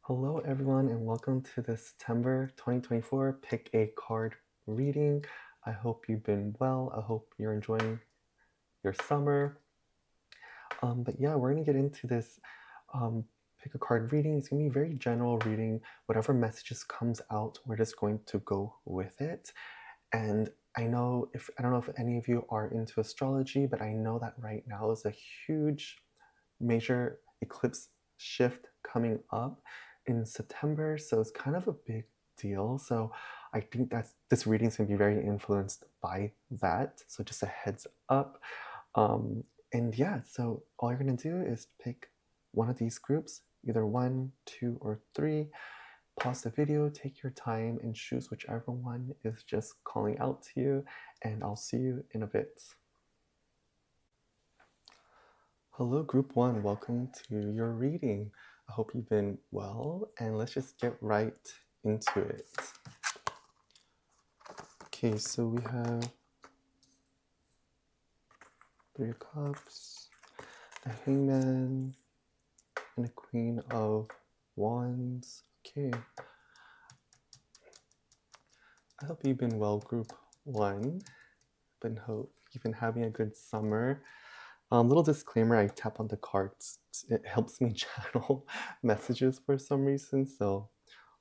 Hello, everyone, and welcome to the September 2024 Pick a Card reading. I hope you've been well. I hope you're enjoying your summer. But yeah, we're going to get into this pick a card reading. It's going to be a very general reading. Whatever messages comes out, we're just going to go with it. And I don't know if any of you are into astrology, but I know that right now is a huge major eclipse shift coming up in September, so it's kind of a big deal. So I think this reading is going to be very influenced by that. So just a heads up. And yeah, so all you're going to do is pick one of these groups, either 1, 2, or 3. Pause the video, take your time, and choose whichever one is just calling out to you, and I'll see you in a bit. Hello, Group 1. Welcome to your reading. I hope you've been well, and let's just get right into it. Okay, so we have 3 of Cups, a Hangman, and a Queen of Wands. Okay. I hope you've been well, Group 1. Hope you've been having a good summer. Little disclaimer, I tap on the cards. It helps me channel messages for some reason, so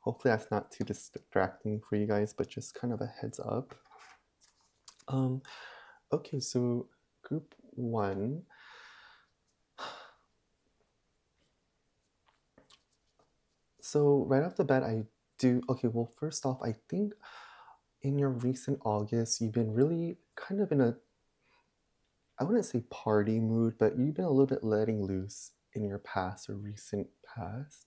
hopefully that's not too distracting for you guys, but just kind of a heads up. Okay, so Group 1. So right off the bat, well, first off, I think in your recent August, you've been really kind of in a, I wouldn't say party mood, but you've been a little bit letting loose in your past or recent past.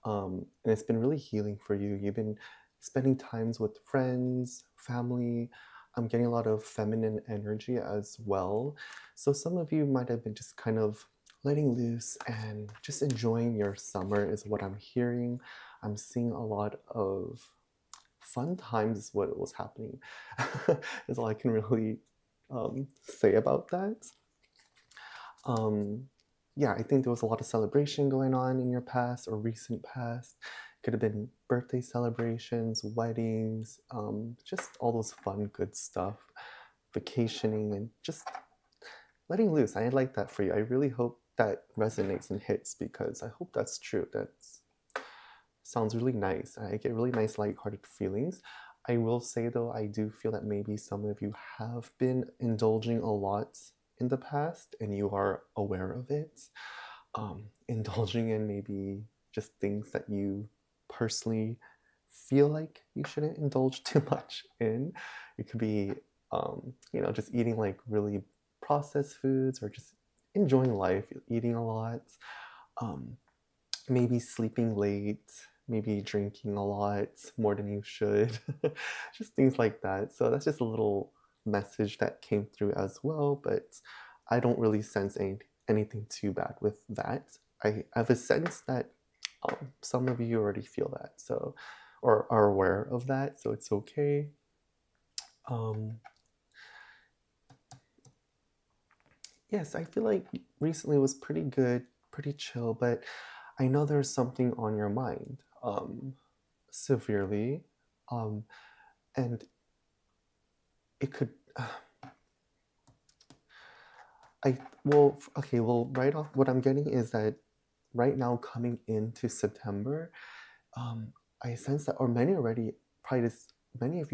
And it's been really healing for you. You've been spending times with friends, family. I'm getting a lot of feminine energy as well. So some of you might have been just kind of letting loose and just enjoying your summer is what I'm hearing. I'm seeing a lot of fun times is what was happening. Is all I can really say about that. Yeah, I think there was a lot of celebration going on in your past or recent past. Could have been birthday celebrations, weddings, just all those fun, good stuff, vacationing, and just letting loose. I like that for you. I really hope that resonates and hits because I hope that's true. That sounds really nice. I get really nice, lighthearted feelings. I will say though, I do feel that maybe some of you have been indulging a lot in the past and you are aware of it. Indulging in maybe just things that you personally feel like you shouldn't indulge too much in. It could be, just eating like really processed foods or just enjoying life, eating a lot, maybe sleeping late, maybe drinking a lot more than you should, just things like that. So that's just a little message that came through as well, but I don't really sense anything too bad with that. I have a sense that some of you already feel that, so or are aware of that, so it's okay. Yes, I feel like recently was pretty good, pretty chill, but I know there's something on your mind, severely, and it could. Right off, what I'm getting is that right now, coming into September, I sense that, or many of you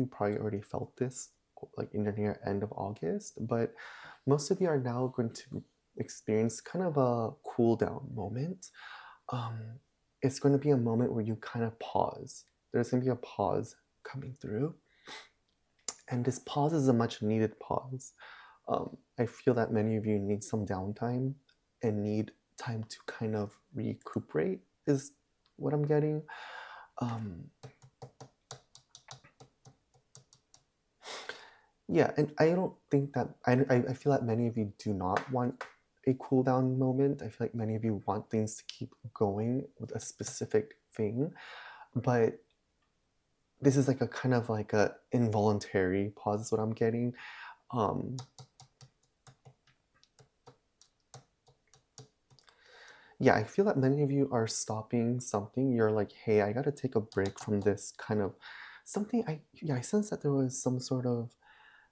probably already felt this, like in the near end of August, but most of you are now going to experience kind of a cool down moment. It's going to be a moment where you kind of pause. There's going to be a pause coming through, and this pause is a much needed pause. I feel that many of you need some downtime and need time to kind of recuperate, is what I'm getting. Yeah, and I don't think that, I feel that many of you do not want a cool down moment. I feel like many of you want things to keep going with a specific thing, but this is like a kind of like a involuntary pause is what I'm getting. Yeah, I feel that many of you are stopping something. You're like, hey, I gotta take a break from this kind of something. I sense that there was some sort of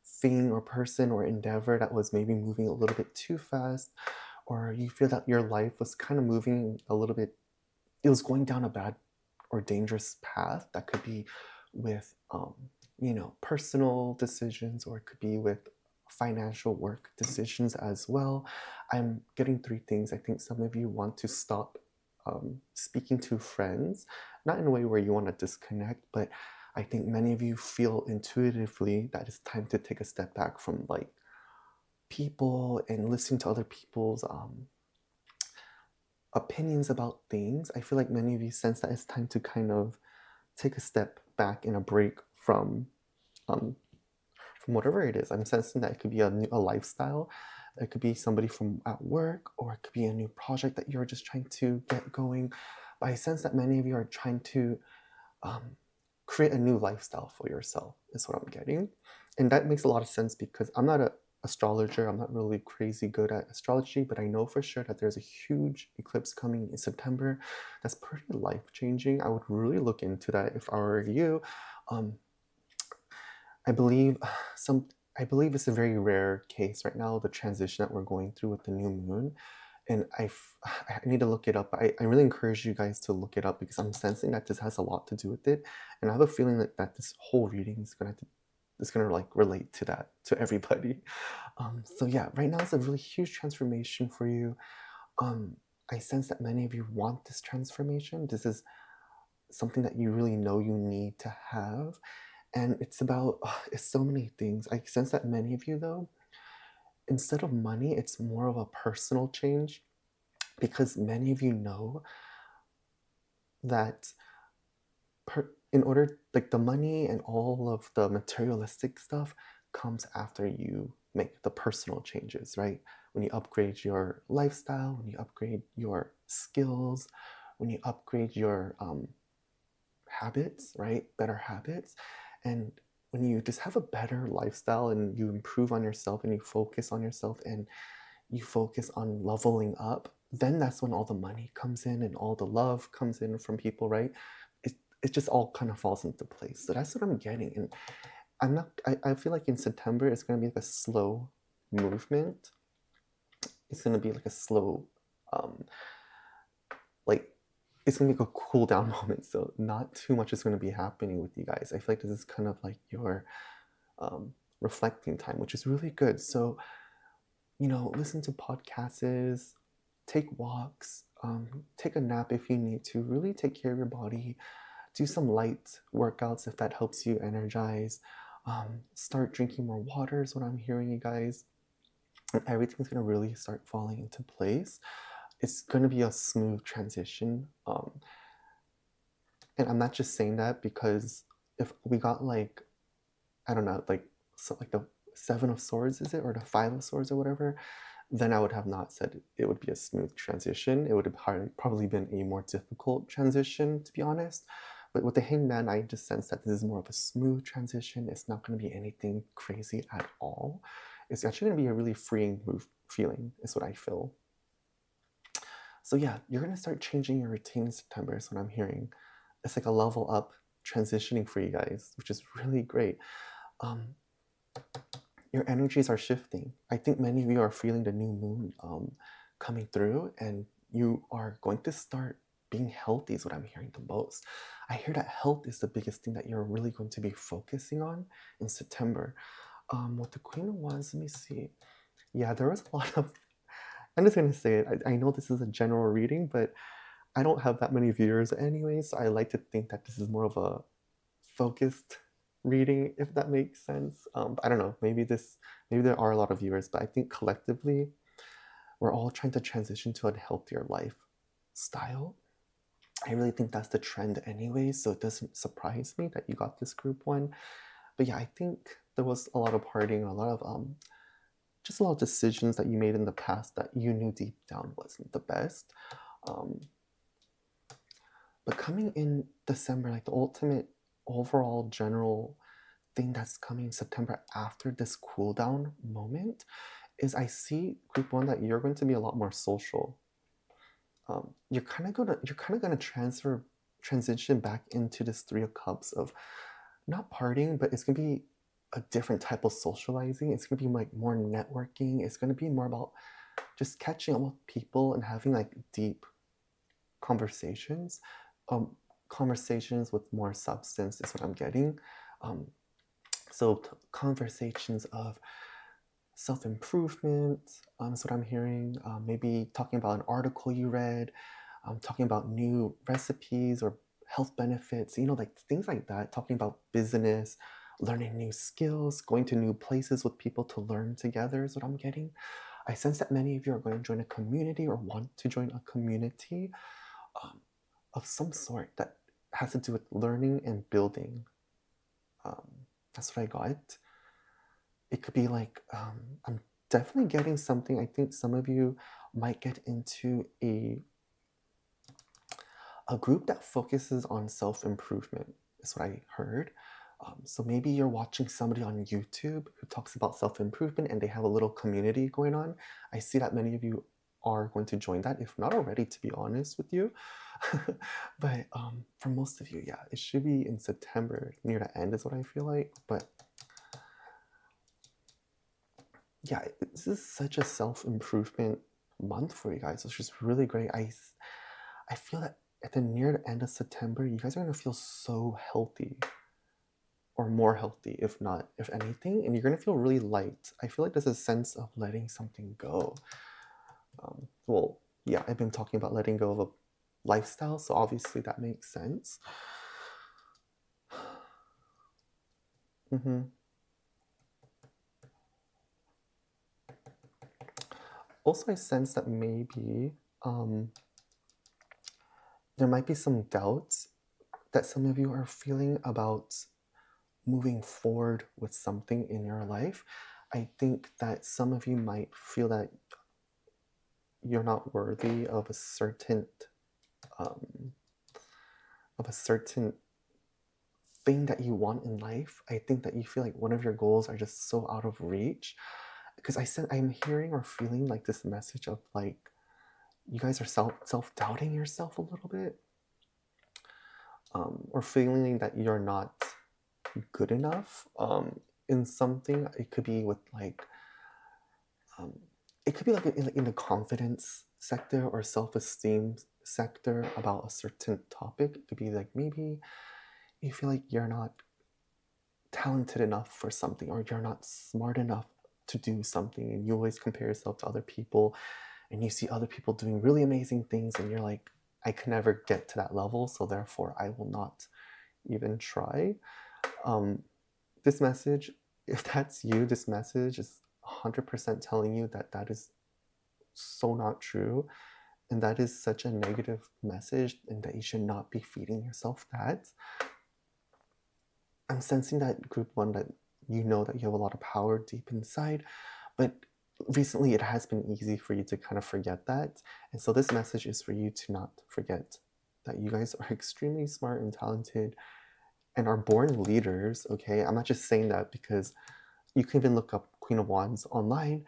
thing or person or endeavor that was maybe moving a little bit too fast, or you feel that your life was kind of moving a little bit, it was going down a bad or dangerous path. That could be with personal decisions, or it could be with financial work decisions as well. I'm getting three things. I think some of you want to stop speaking to friends, not in a way where you want to disconnect, but I think many of you feel intuitively that it's time to take a step back from like people and listening to other people's opinions about things. I feel like many of you sense that it's time to kind of take a step back and a break um, from whatever it is. I'm sensing that it could be a lifestyle, it could be somebody from at work, or it could be a new project that you're just trying to get going. But I sense that many of you are trying to um, create a new lifestyle for yourself, is what I'm getting. And that makes a lot of sense because I'm not a astrologer. I'm not really crazy good at astrology, but I know for sure that there's a huge eclipse coming in September that's pretty life changing. I would really look into that if I were you. Um, I believe some. I believe it's a very rare case right now, the transition that we're going through with the new moon. And I need to look it up. I really encourage you guys to look it up because I'm sensing that this has a lot to do with it. And I have a feeling that this whole reading is gonna like relate to that, to everybody. So yeah, right now it's a really huge transformation for you. Um, I sense that many of you want this transformation. This is something that you really know you need to have. And it's about, it's so many things. I sense that many of you, though, instead of money, it's more of a personal change because many of you know that in order, like the money and all of the materialistic stuff comes after you make the personal changes, right? When you upgrade your lifestyle, when you upgrade your skills, when you upgrade your habits, right? Better habits. And when you just have a better lifestyle and you improve on yourself and you focus on yourself and you focus on leveling up, then that's when all the money comes in and all the love comes in from people, right? It just all kind of falls into place. So that's what I'm getting. And I feel like in September, it's going to be like a slow movement. It's going to be like a slow, um, like, it's going to be like a cool down moment. So not too much is going to be happening with you guys. I feel like this is kind of like your reflecting time, which is really good. So listen to podcasts, take walks, take a nap if you need to. Really take care of your body. Do some light workouts if that helps you energize. Start drinking more water is what I'm hearing, you guys. And everything's gonna really start falling into place. It's gonna be a smooth transition. And I'm not just saying that because if we got like, I don't know, like so like the Seven of Swords, is it, or the Five of Swords or whatever, then I would have not said it would be a smooth transition. It would have probably been a more difficult transition, to be honest. But with the Hangman, I just sense that this is more of a smooth transition. It's not going to be anything crazy at all. It's actually going to be a really freeing move feeling, is what I feel. So yeah, you're going to start changing your routine in September, is what I'm hearing. It's like a level up transitioning for you guys, which is really great. Um, your energies are shifting. I think many of you are feeling the new moon coming through, and you are going to start being healthy, is what I'm hearing the most. I hear that health is the biggest thing that you're really going to be focusing on in September. What the Queen of Wands, let me see. Yeah, there was a lot of, I'm just going to say it. I know this is a general reading, but I don't have that many viewers anyway, so I like to think that this is more of a focused reading, if that makes sense. I don't know. Maybe there are a lot of viewers, but I think collectively, we're all trying to transition to a healthier lifestyle. I really think that's the trend anyway, so it doesn't surprise me that you got this group one. But yeah, I think there was a lot of partying, a lot of just a lot of decisions that you made in the past that you knew deep down wasn't the best. Um, but coming in December, like the ultimate overall general thing that's coming in September after this cool down moment is I see group one that you're going to be a lot more social. you're kind of gonna transition back into this Three of Cups of not partying, but it's gonna be a different type of socializing. It's gonna be like more networking. It's gonna be more about just catching up with people and having like deep conversations. Um, Conversations with more substance is what I'm getting. Um, Conversations of self improvement is what I'm hearing. Maybe talking about an article you read, talking about new recipes or health benefits, like things like that. Talking about business, learning new skills, going to new places with people to learn together is what I'm getting. I sense that many of you are going to join a community or want to join a community um, of some sort that has to do with learning and building. Um, that's what I got. It could be like, I'm definitely getting something. I think some of you might get into a group that focuses on self-improvement, is what I heard. So maybe you're watching somebody on YouTube who talks about self-improvement and they have a little community going on. I see that many of you are going to join that, if not already, to be honest with you. But for most of you, yeah, it should be in September, near the end is what I feel like. But yeah, this is such a self-improvement month for you guys, which is really great. I feel that at the near the end of September, you guys are gonna feel so healthy, or more healthy, if anything, and you're gonna feel really light. I feel like there's a sense of letting something go. Well, yeah, I've been talking about letting go of a lifestyle, so obviously that makes sense. hmm Also, I sense that maybe there might be some doubts that some of you are feeling about moving forward with something in your life. I think that some of you might feel that you're not worthy um, of a certain thing that you want in life. I think that you feel like one of your goals are just so out of reach. Because I'm hearing or feeling like this message of like you guys are self doubting yourself a little bit, or feeling that you're not good enough in something. It could be with like um, it could be like in the confidence sector or self-esteem sector about a certain topic. It could be like maybe you feel like you're not talented enough for something, or you're not smart enough to do something, and you always compare yourself to other people, and you see other people doing really amazing things, and you're like, I can never get to that level, so therefore I will not even try. um, this message, if that's you, this message is 100% telling you that that is so not true, and that is such a negative message, and that you should not be feeding yourself that. I'm sensing that group one, that you know that you have a lot of power deep inside, but recently it has been easy for you to kind of forget that. And so this message is for you to not forget that you guys are extremely smart and talented and are born leaders. Okay, I'm not just saying that because you can even look up Queen of Wands online.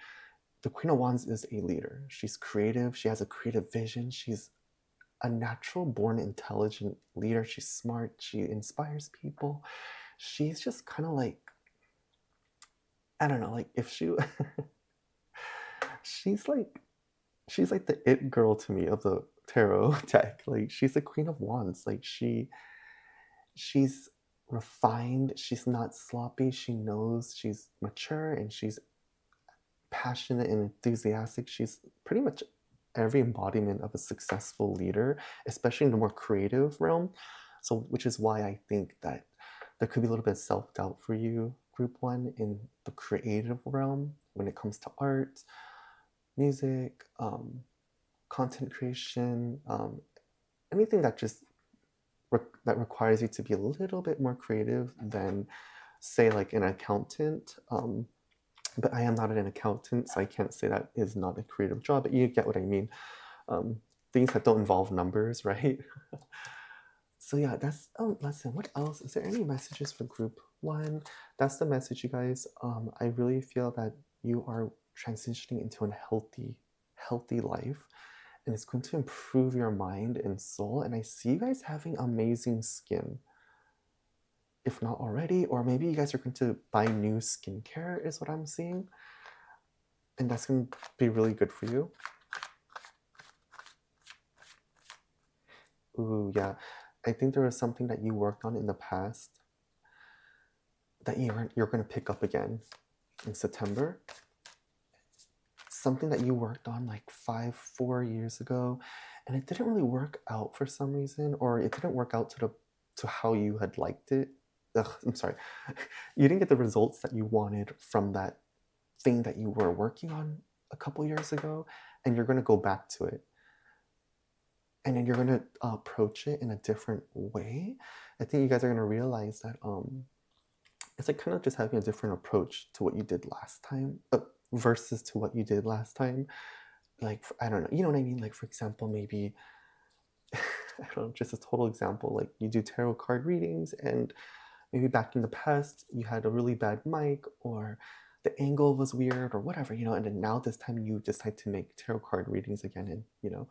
The Queen of Wands is a leader. She's creative, she has a creative vision, she's a natural born intelligent leader. She's smart, she inspires people. She's just kind of like, I don't know, like if she she's like she's like the it girl to me of the tarot deck. Like she's the Queen of Wands. Like she's refined, she's not sloppy, she knows, she's mature, and she's passionate and enthusiastic. She's pretty much every embodiment of a successful leader, especially in the more creative realm. So, which is why I think that there could be a little bit of self doubt for you, group one, in the creative realm when it comes to art, music, content creation, anything that just that requires you to be a little bit more creative than, say, like an accountant. But I am not an accountant, so I can't say that is not a creative job, but you get what I mean. Um, Things that don't involve numbers, right? So yeah, that's, oh, listen, what else? Is there any messages for group one? That's the message, you guys. I really feel that you are transitioning into a healthy life. and it's going to improve your mind and soul. And I see you guys having amazing skin, if not already, or maybe you guys are going to buy new skincare, is what I'm seeing. And that's going to be really good for you. Ooh, yeah. I think there was something that you worked on in the past that you're going to pick up again in September. Something that you worked on like 4 years ago, and it didn't really work out for some reason, or it didn't work out to how you had liked it. I'm sorry. You didn't get the results that you wanted from that thing that you were working on a couple years ago, and you're going to go back to it. And then you're going to approach it in a different way. I think you guys are going to realize that it's like kind of just having a different approach to what you did last time versus to what you did last time. Like, I don't know, you know what I mean? Like, for example, maybe, I don't know, just a total example, like you do tarot card readings, and maybe back in the past you had a really bad mic, or the angle was weird, or whatever, you know, and then now this time you decide to make tarot card readings again, and you know,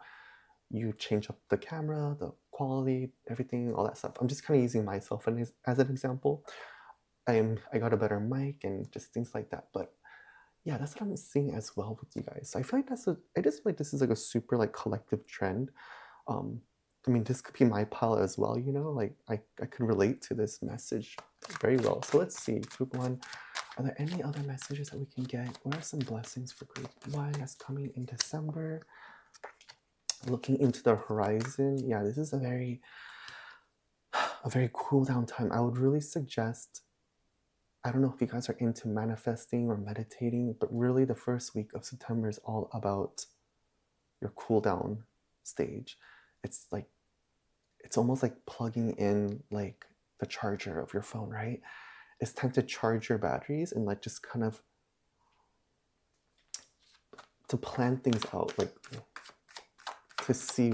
you change up the camera, the quality, everything, all that stuff. I'm just kind of using myself as an example. I got a better mic and just things like that. But yeah, that's what I'm seeing as well with you guys. So I feel like I just feel like this is like a super like collective trend. Um, I mean, this could be my pile as well, you know, like I could relate to this message very well. So let's see, group one, are there any other messages that we can get? What are some blessings for group one that's coming in December? Looking into the horizon, yeah, this is a very cool down time. I would really suggest, I don't know if you guys are into manifesting or meditating, but really the first week of September is all about your cool down stage. It's like, it's almost like plugging in like the charger of your phone, right? It's time to charge your batteries and like just kind of to plan things out, like to see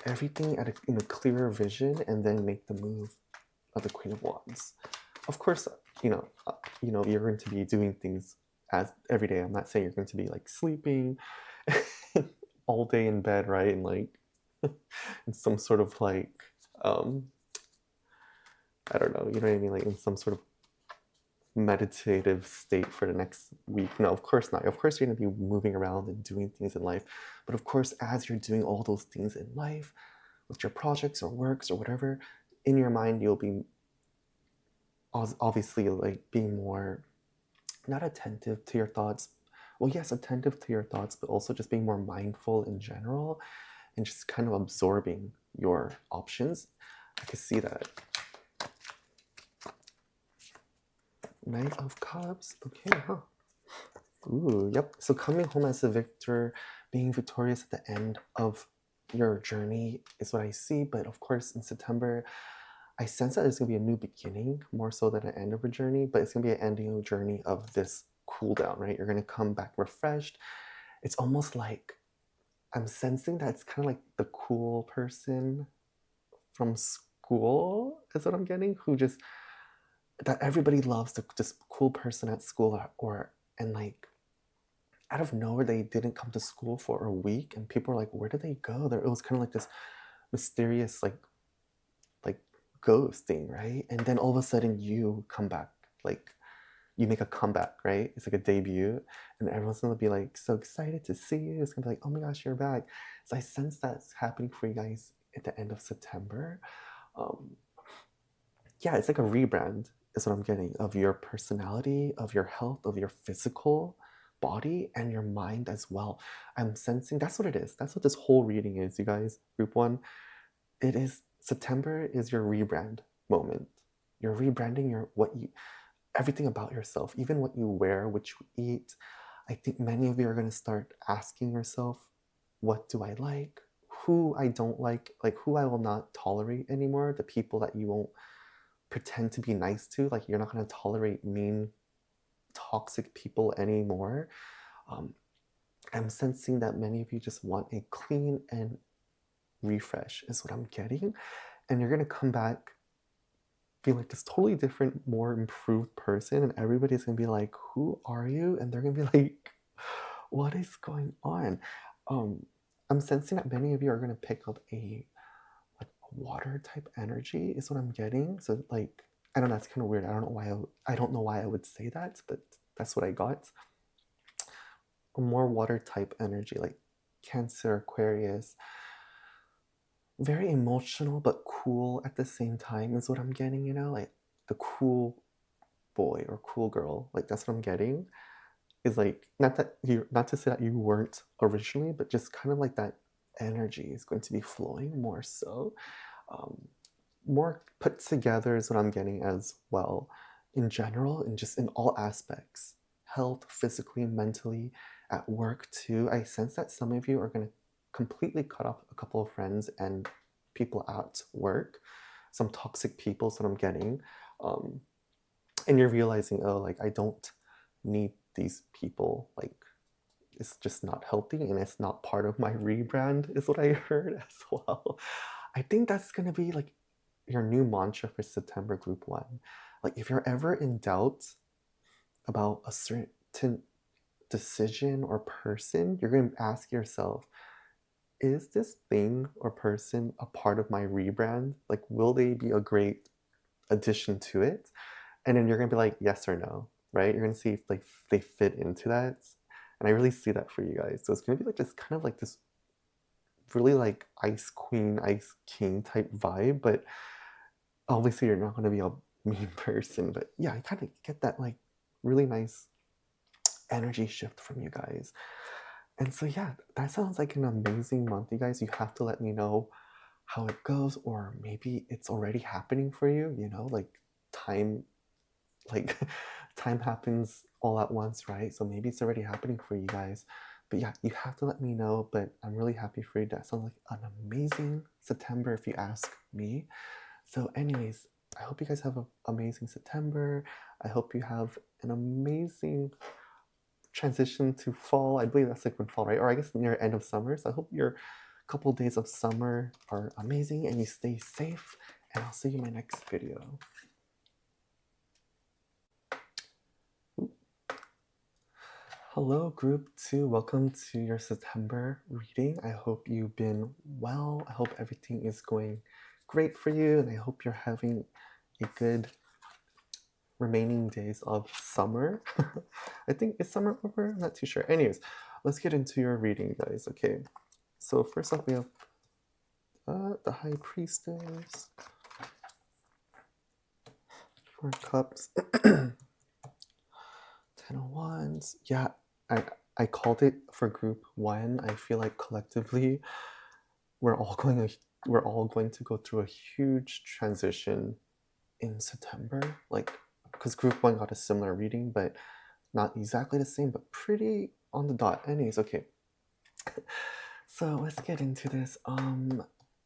everything in a clearer vision, and then make the move of the Queen of Wands. Of course, you're going to be doing things as every day. I'm not saying you're going to be like sleeping all day in bed, right? And like in some sort of like I don't know, you know what I mean? Like in some sort of meditative state for the next week. No, of course not. Of course, you're going to be moving around and doing things in life. But of course, as you're doing all those things in life, with your projects or works or whatever, in your mind, you'll be obviously like being more not attentive to your thoughts. Well, yes, attentive to your thoughts, but also just being more mindful in general and just kind of absorbing your options. I can see that. Knight of Cups. Okay, huh. Ooh, yep. So coming home as a victor, being victorious at the end of your journey is what I see. But of course, in September, I sense that it's going to be a new beginning more so than an end of a journey, but it's going to be an ending of a journey of this cool down, right? You're going to come back refreshed. It's almost like I'm sensing that it's kind of like the cool person from school, is what I'm getting, who just, that everybody loves the just cool person at school, or, and like, out of nowhere, they didn't come to school for a week, and people were like, where did they go? It was kind of like this mysterious, like ghost thing, right? And then all of a sudden you come back, like you make a comeback, right? It's like a debut, and everyone's gonna be like so excited to see you. It's gonna be like, oh my gosh, you're back. So I sense that's happening for you guys at the end of September. Yeah, it's like a rebrand, is what I'm getting, of your personality, of your health, of your physical body, and your mind as well. I'm sensing that's what it is. That's what this whole reading is, you guys. Group one, it is September is your rebrand moment. You're rebranding everything about yourself, even what you wear, what you eat. I think many of you are going to start asking yourself, what do I like? Who I don't like who I will not tolerate anymore, the people that you won't pretend to be nice to, like you're not going to tolerate mean, toxic people anymore. Um, I'm sensing that many of you just want a clean and refresh, is what I'm getting. And you're going to come back be like this totally different, more improved person, and everybody's gonna be like, "Who are you?" And they're gonna be like, "What is going on?" Um, I'm sensing that many of you are going to pick up a like a water type energy is what I'm getting. So like, I don't know, it's kind of weird. I don't know why I don't know why I would say that, but that's what I got. A more water type energy, like Cancer, Aquarius, very emotional but cool at the same time is what I'm getting, like the cool boy or cool girl, like that's what I'm getting. Is like not to say that you weren't originally, but just kind of like that energy is going to be flowing more so. Um, More put together is what I'm getting as well in general and just in all aspects, health, physically, mentally, at work too. I sense that some of you are going to completely cut off a couple of friends and people at work, some toxic people is what I'm getting. Um, and you're realizing, oh, like I don't need these people, like it's just not healthy and it's not part of my rebrand is what I heard as well. I think that's going to be like your new mantra for September group 1. Like if you're ever in doubt about a certain decision or person, you're going to ask yourself, is this thing or person a part of my rebrand? Like will they be a great addition to it? And then you're going to be like yes or no, right? You're going to see if like they fit into that. And I really see that for you guys. So it's going to be like this kind of like this really like ice queen, ice king type vibe, but obviously you're not going to be a mean person. But yeah, I kind of get that like really nice energy shift from you guys. And so yeah, that sounds like an amazing month, you guys. You have to let me know how it goes, or maybe it's already happening for you, like time, like time happens all at once, right? So maybe it's already happening for you guys. But yeah, you have to let me know. But I'm really happy for you. That sounds like an amazing September if you ask me. So anyways, I hope you guys have an amazing September. I hope you have an amazing transition to fall. I believe that's like when fall, right? Or I guess near end of summer. So I hope your couple days of summer are amazing and you stay safe. And I'll see you in my next video. Hello, group 2. Welcome to your September reading. I hope you've been well. I hope everything is going great for you, and I hope you're having a good remaining days of summer. I think it's summer over? I'm not too sure. Anyways, let's get into your reading, guys. Okay. So first up, we have the High Priestess, 4 Cups, 10 of Wands. Yeah, I called it for group 1. I feel like collectively we're all going to go through a huge transition in September. Like, because group 1 got a similar reading, but not exactly the same, but pretty on the dot. Anyways, okay. So let's get into this.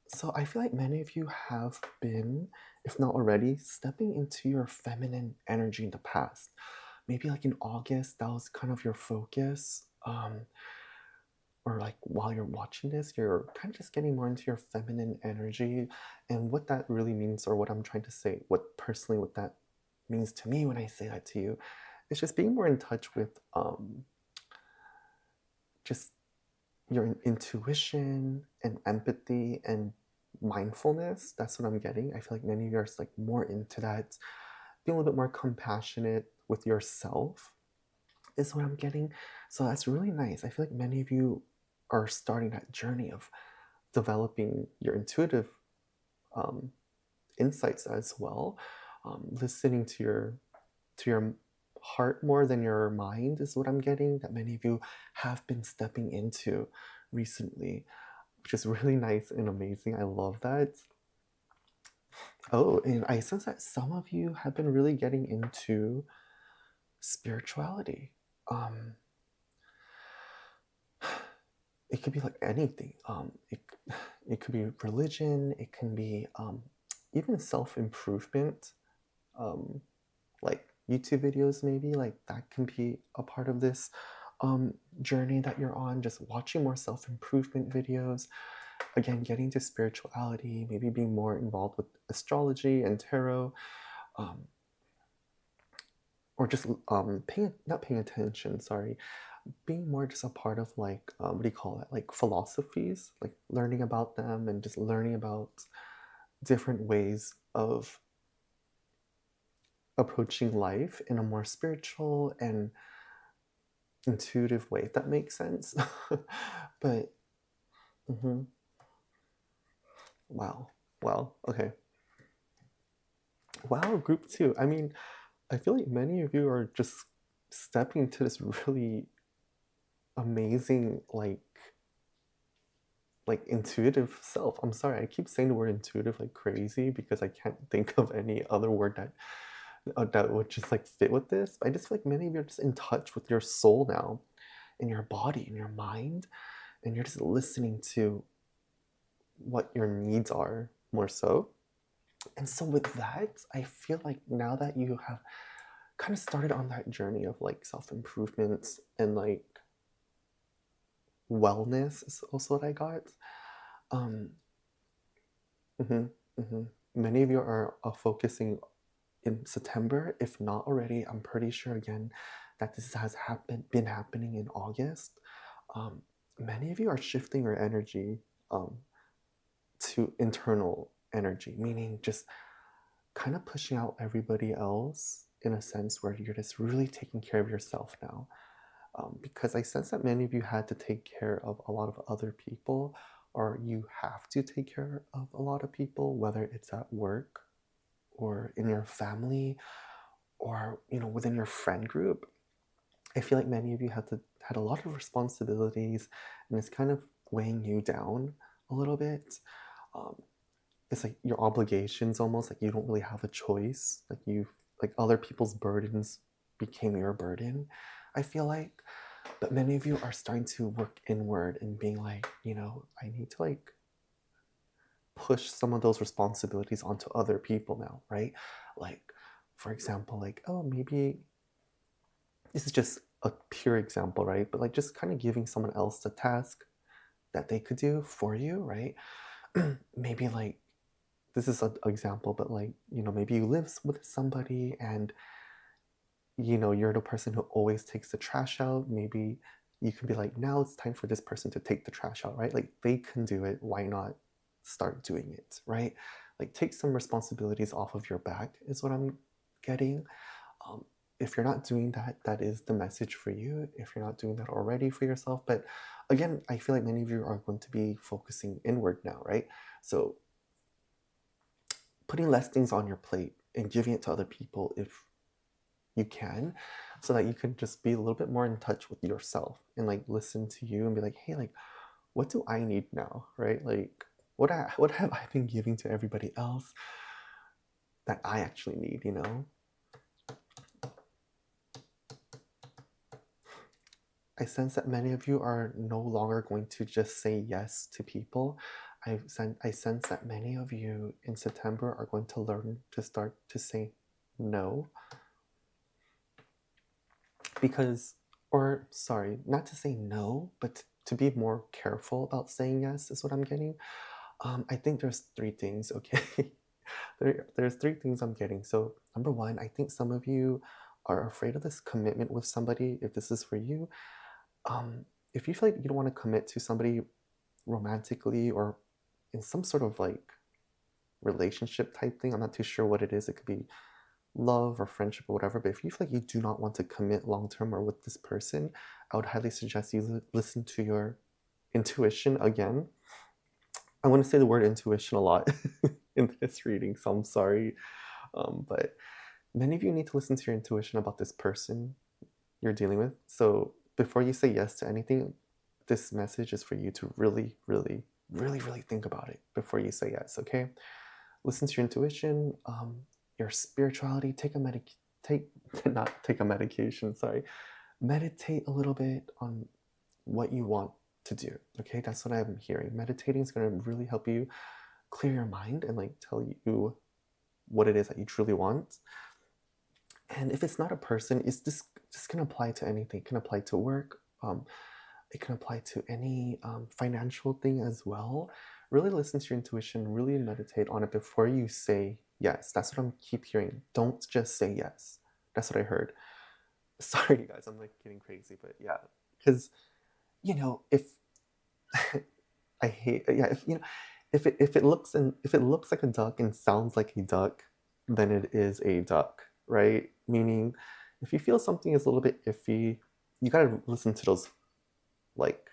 So I feel like many of you have been, if not already, stepping into your feminine energy in the past. Maybe like in August, that was kind of your focus. Or like while you're watching this, you're kind of just getting more into your feminine energy. And what that really means, or what I'm trying to say, what that means to me when I say that to you, is just being more in touch with just your intuition and empathy and mindfulness. That's what I'm getting. I feel like many of you are like more into that, being a little bit more compassionate with yourself is what I'm getting. So that's really nice. I feel like many of you are starting that journey of developing your intuitive insights as well, listening to your heart more than your mind is what I'm getting, that many of you have been stepping into recently, which is really nice and amazing. I love that. Oh, and I sense that some of you have been really getting into spirituality. It could be like anything. It could be religion. It can be even self-improvement, like YouTube videos maybe. Like that can be a part of this journey that you're on. Just watching more self-improvement videos. Again, getting to spirituality. Maybe being more involved with astrology and tarot. Or just not paying attention. Sorry, being more just a part of like what do you call it, like philosophies, like learning about them and just learning about different ways of approaching life in a more spiritual and intuitive way, if that makes sense. But mhm. Wow. Wow. Okay. Wow, group two. I mean, I feel like many of you are just stepping into this really amazing, like intuitive self. I'm sorry, I keep saying the word intuitive like crazy because I can't think of any other word that would just like fit with this. I just feel like many of you are just in touch with your soul now, in your body, in your mind, and you're just listening to what your needs are more so. And so with that, I feel like now that you have kind of started on that journey of like self-improvement and like wellness is also what I got. Um, mhm, mhm. Many of you are focusing in September, if not already. I'm pretty sure again that this has been happening in August. Um, Many of you are shifting your energy um, to internal energy, meaning just kind of pushing out everybody else in a sense where you're just really taking care of yourself now. Because I sense that many of you had to take care of a lot of other people, or you have to take care of a lot of people, whether it's at work or in your family or within your friend group. I feel like many of you had a lot of responsibilities, and it's kind of weighing you down a little bit. Um, it's like your obligations almost like you don't really have a choice. Like like other people's burdens became your burden. I feel like, but many of you are starting to work inward and being like, I need to like push some of those responsibilities onto other people now, right? Like, for example, like, oh, maybe this is just a pure example, right? But like just kind of giving someone else the task that they could do for you, right? Maybe like this is an example, but like, maybe you live with somebody and you're the person who always takes the trash out. Maybe you can be like, now it's time for this person to take the trash out, right? Like they can do it. Why not start doing it, right? Like take some responsibilities off of your back is what I'm getting. Um, if you're not doing that, that is the message for you. If you're not doing that already for yourself, but again, I feel like many of you are going to be focusing inward now, right? So putting less things on your plate and giving it to other people if you can, so that you can just be a little bit more in touch with yourself and like listen to you and be like, hey, like what do I need now, right? Like what have I been giving to everybody else that I actually need. I sense that many of you are no longer going to just say yes to people. I sense that many of you in September are going to learn to start to say no, because, or sorry, not to say no, but to be more careful about saying yes is what I'm getting. I think there's three things, okay? There's three things I'm getting. So, number one, I think some of you are afraid of this commitment with somebody, if this is for you. If you feel like you don't want to commit to somebody romantically or in some sort of like relationship type thing, I'm not too sure what it is. It could be love or friendship or whatever, but if you feel like you do not want to commit long term or with this person, I would highly suggest you listen to your intuition again. I want to say the word intuition a lot in this reading, so I'm sorry. But many of you need to listen to your intuition about this person you're dealing with. So before you say yes to anything, this message is for you to really, really, really, really think about it before you say yes, okay? Listen to your intuition, your spirituality, take not take a medication, sorry. Meditate a little bit on what you want to do. Okay, that's what I'm hearing. Meditating is going to really help you clear your mind and like tell you what it is that you truly want. And if it's not a person, it's this can apply to anything. It can apply to work. It can apply to any financial thing as well. Really listen to your intuition. Really meditate on it before you say yes. That's what I'm keep hearing. Don't just say yes. That's what I heard. Sorry, you guys. I'm like getting crazy, but yeah. Because, if I hate, yeah, if it looks like a duck and sounds like a duck, then it is a duck, right? Meaning, if you feel something is a little bit iffy, you gotta listen to those, like,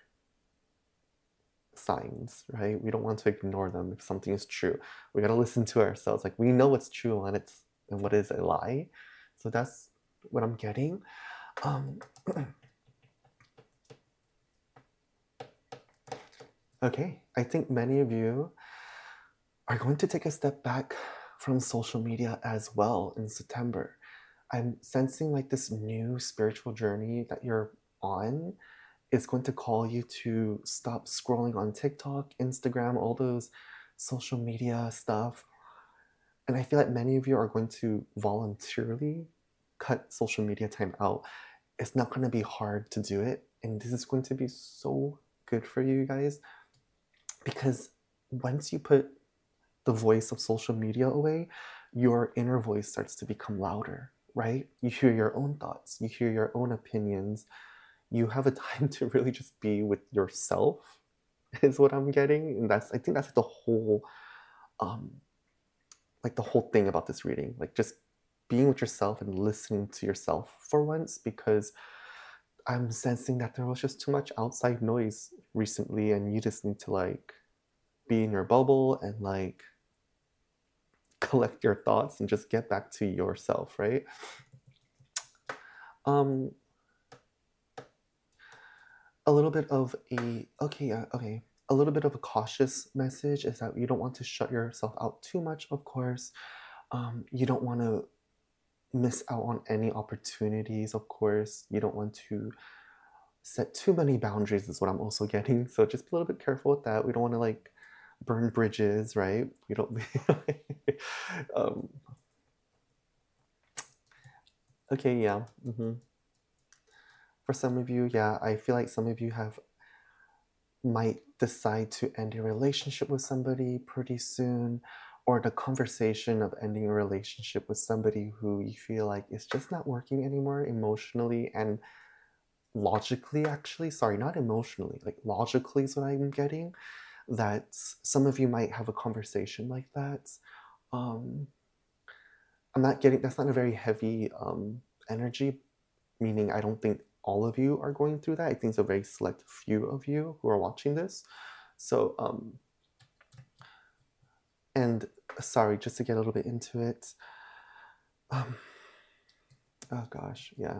signs, right? We don't want to ignore them if something is true. We gotta listen to ourselves. Like, we know what's true and what is a lie. So that's what I'm getting. Um, okay, I think many of you are going to take a step back from social media as well in September. I'm sensing like this new spiritual journey that you're on is going to call you to stop scrolling on TikTok, Instagram, all those social media stuff. And I feel like many of you are going to voluntarily cut social media time out. It's not going to be hard to do it. And this is going to be so good for you guys because once you put the voice of social media away, your inner voice starts to become louder, right? You hear your own thoughts, you hear your own opinions. You have a time to really just be with yourself, is what I'm getting. And I think that's um, the whole thing about this reading. Like just being with yourself and listening to yourself for once, because I'm sensing that there was just too much outside noise recently, and you just need to like be in your bubble and like collect your thoughts and just get back to yourself, right? Um, a little bit of a okay, yeah, okay. A little bit of a cautious message is that you don't want to shut yourself out too much, of course. You don't want to miss out on any opportunities, of course. You don't want to set too many boundaries, is what I'm also getting. So just be a little bit careful with that. We don't want to like burn bridges, right? We don't. um, okay, yeah. For some of you, yeah, I feel like some of you might decide to end a relationship with somebody pretty soon, or the conversation of ending a relationship with somebody who you feel like is just not working anymore emotionally and logically, actually. Sorry, not emotionally, like logically is what I'm getting. That some of you might have a conversation like that. Um, I'm not getting, that's not a very heavy energy, meaning I don't think all of you are going through that. I think it's a very select few of you who are watching this. So, and sorry, just to get a little bit into it. Oh gosh, yeah.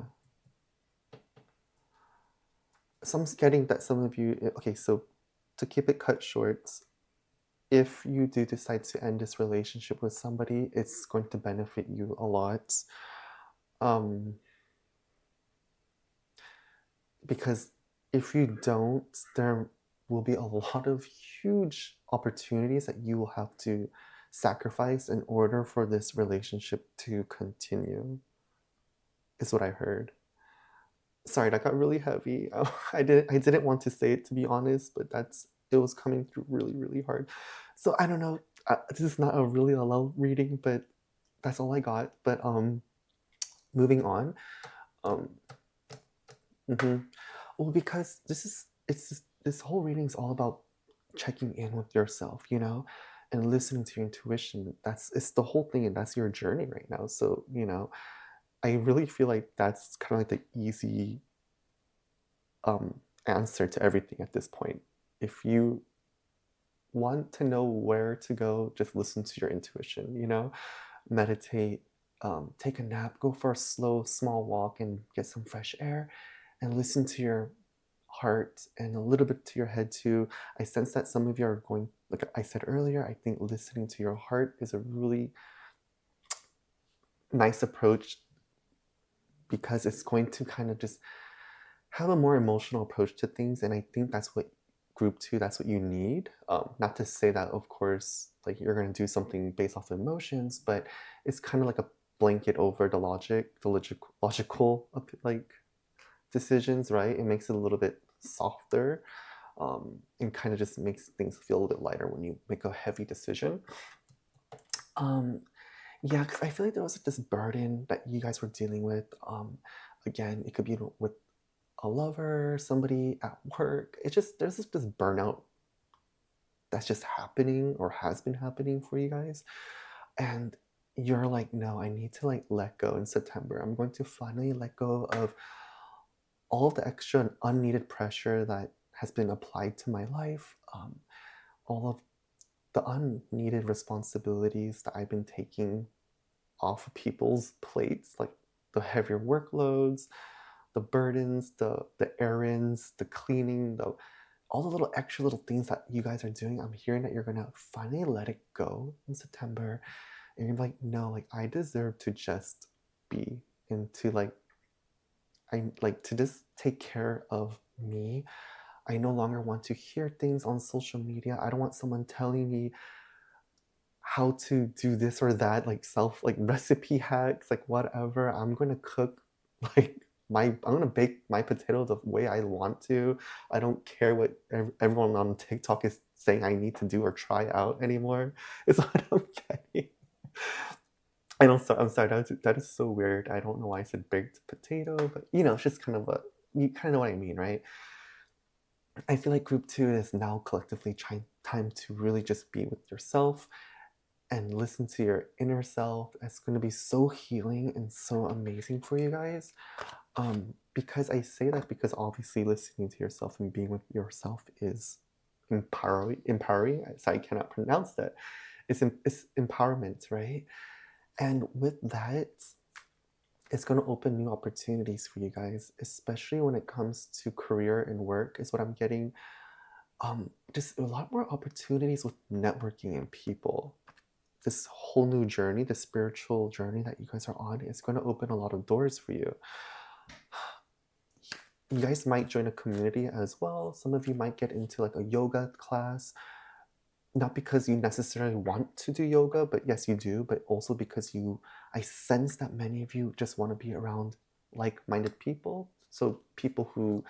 So I'm getting that some of you, okay, so to keep it cut short, if you do decide to end this relationship with somebody, it's going to benefit you a lot. Because if you don't, there will be a lot of huge opportunities that you will have to sacrifice in order for this relationship to continue, is what I heard. Sorry, that got really heavy. I didn't want to say it, to be honest, but it was coming through really, really hard. So I don't know. This is not a really a love reading, but that's all I got. But moving on. Um, mhm. Well, because this whole reading is all about checking in with yourself, and listening to your intuition. It's the whole thing, and that's your journey right now. So, I really feel like that's kind of like the easy answer to everything at this point. If you want to know where to go, just listen to your intuition, meditate, take a nap, go for a slow, small walk and get some fresh air, and listen to your heart and a little bit to your head too. I sense that some of you are going, like I said earlier, I think listening to your heart is a really nice approach because it's going to kind of just have a more emotional approach to things. And I think that's what group two, that's what you need. Not to say that, of course, like you're going to do something based off of emotions, but it's kind of like a blanket over the logical like decisions, right? It makes it a little bit softer, and kind of just makes things feel a little bit lighter when you make a heavy decision. Um, yeah, because I feel like there was like this burden that you guys were dealing with. Again, it could be with a lover, somebody at work. It's just there's this burnout that's just happening or has been happening for you guys. And you're like, no, I need to like let go in September. I'm going to finally let go of all of the extra and unneeded pressure that has been applied to my life, all of the unneeded responsibilities that I've been taking off of people's plates, like the heavier workloads, the burdens, the errands, the cleaning, the all the little extra little things that you guys are doing. I'm hearing that you're gonna finally let it go in September. And you're like, no, like I deserve to just be and to like I like to just take care of me. I no longer want to hear things on social media. I don't want someone telling me how to do this or that, like self like recipe hacks, like whatever. I'm gonna cook like I'm gonna bake my potato the way I want to. I don't care what everyone on TikTok is saying I need to do or try out anymore. Is what I'm getting. And also, I'm sorry, that is so weird. I don't know why I said baked potato, but you know, it's just kind of a you kind of know what I mean, right? I feel like group two is now collectively trying time to really just be with yourself and listen to your inner self. It's going to be so healing and so amazing for you guys. Because I say that because obviously listening to yourself and being with yourself is empowering. So I cannot pronounce that. It's empowerment, right? And with that, it's going to open new opportunities for you guys, especially when it comes to career and work, is what I'm getting. Just a lot more opportunities with networking and people. This whole new journey, the spiritual journey that you guys are on, is going to open a lot of doors for you. You guys might join a community as well. Some of you might get into like a yoga class, not because you necessarily want to do yoga, but yes, you do, but also because I sense that many of you just want to be around like-minded people. So people who,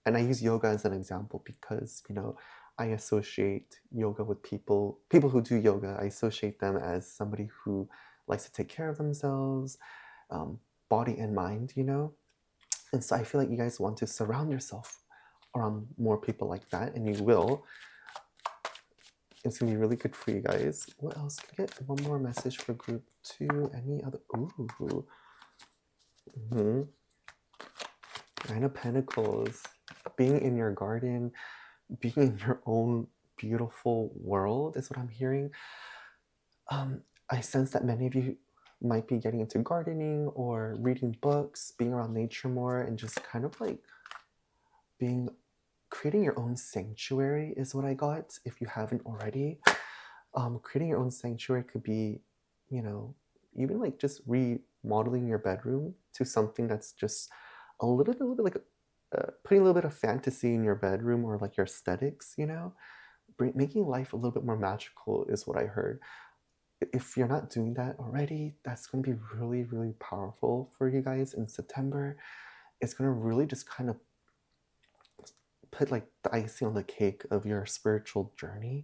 and I use yoga as an example because, you know, I associate yoga with people who do yoga. I associate them as somebody who likes to take care of themselves, body and mind, you know? And so I feel like you guys want to surround yourself around more people like that, and you will. It's gonna be really good for you guys. What else? Can I get one more message for group two? Any other? Ooh. Mm-hmm. Nine of Pentacles. Being in your garden, being in your own beautiful world is what I'm hearing. I sense that many of you might be getting into gardening or reading books, being around nature more, and just kind of like creating your own sanctuary is what I got. If you haven't already, creating your own sanctuary could be, you know, even like just remodeling your bedroom to something that's just a little bit like putting a little bit of fantasy in your bedroom or like your aesthetics, you know, making life a little bit more magical is what I heard. If you're not doing that already, that's going to be really, really powerful for you guys in September. It's going to really just kind of put like the icing on the cake of your spiritual journey,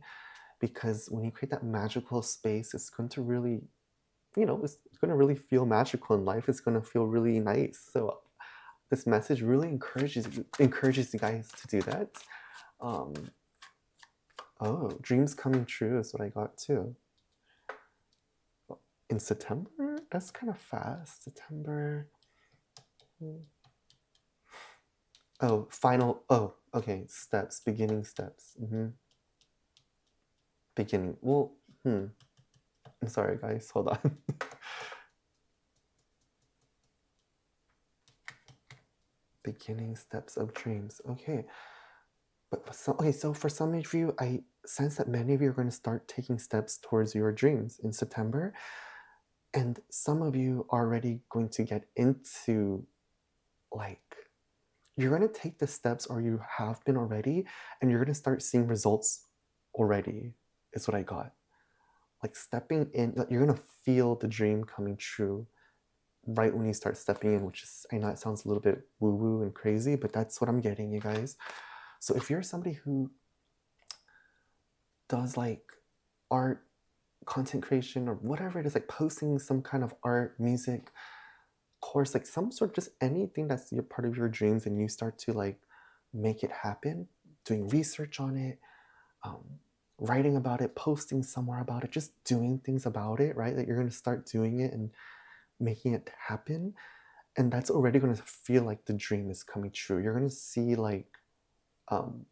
because when you create that magical space, it's going to really, you know, it's going to really feel magical in life. It's going to feel really nice. So this message really encourages you guys to do that. Oh, dreams coming true is what I got too. In September? That's kind of fast. September. Oh, final. Oh, okay. Steps. Beginning steps. Beginning. Well, I'm sorry, guys. Hold on. Beginning steps of dreams. Okay. But so for some of you, I sense that many of you are going to start taking steps towards your dreams in September. And some of you are already going to get into like, you're going to take the steps, or you have been already, and you're going to start seeing results already, is what I got. Like stepping in, like you're going to feel the dream coming true right when you start stepping in, which is, I know it sounds a little bit woo-woo and crazy, but that's what I'm getting, you guys. So if you're somebody who does like art, content creation, or whatever it is, like posting some kind of art, music, course, like some sort, just anything that's your part of your dreams, and you start to like make it happen, doing research on it, um, writing about it, posting somewhere about it, just doing things about it, right? That you're going to start doing it and making it happen. And that's already going to feel like the dream is coming true. You're going to see like, um,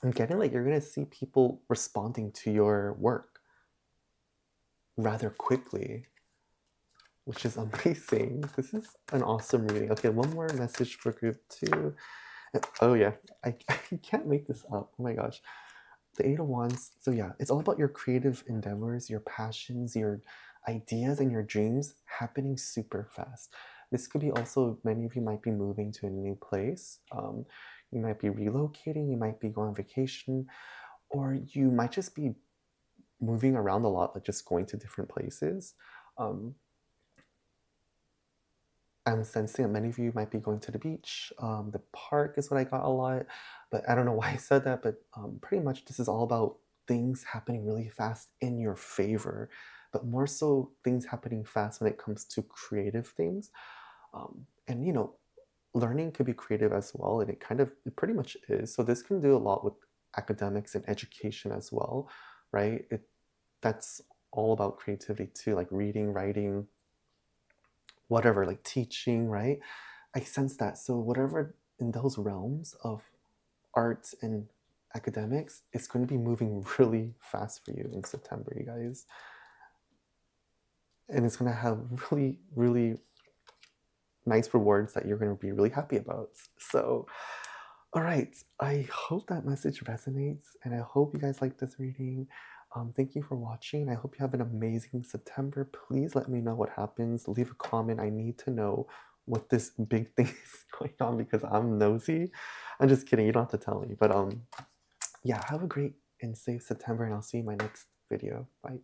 I'm getting like you're going to see people responding to your work rather quickly, which is amazing. This is an awesome reading. Okay, one more message for group two. Oh yeah, I can't make this up. Oh my gosh. The Eight of Wands. So yeah, it's all about your creative endeavors, your passions, your ideas, and your dreams happening super fast. This could be also, many of you might be moving to a new place. You might be relocating, you might be going on vacation, or you might just be moving around a lot, like just going to different places. Um, I'm sensing that many of you might be going to the beach. The park is what I got a lot, but I don't know why I said that. But pretty much, this is all about things happening really fast in your favor, but more so things happening fast when it comes to creative things. And learning could be creative as well, and it pretty much is. So this can do a lot with academics and education as well, right? That's all about creativity too, like reading, writing, whatever, like teaching, right? I sense that. So whatever in those realms of arts and academics, it's going to be moving really fast for you in September, you guys. And it's going to have really, really nice rewards that you're going to be really happy about. So, all right. I hope that message resonates, and I hope you guys like this reading. Thank you for watching. I hope you have an amazing September. Please let me know what happens. Leave a comment. I need to know what this big thing is going on because I'm nosy. I'm just kidding. You don't have to tell me. But yeah, have a great and safe September, and I'll see you in my next video. Bye.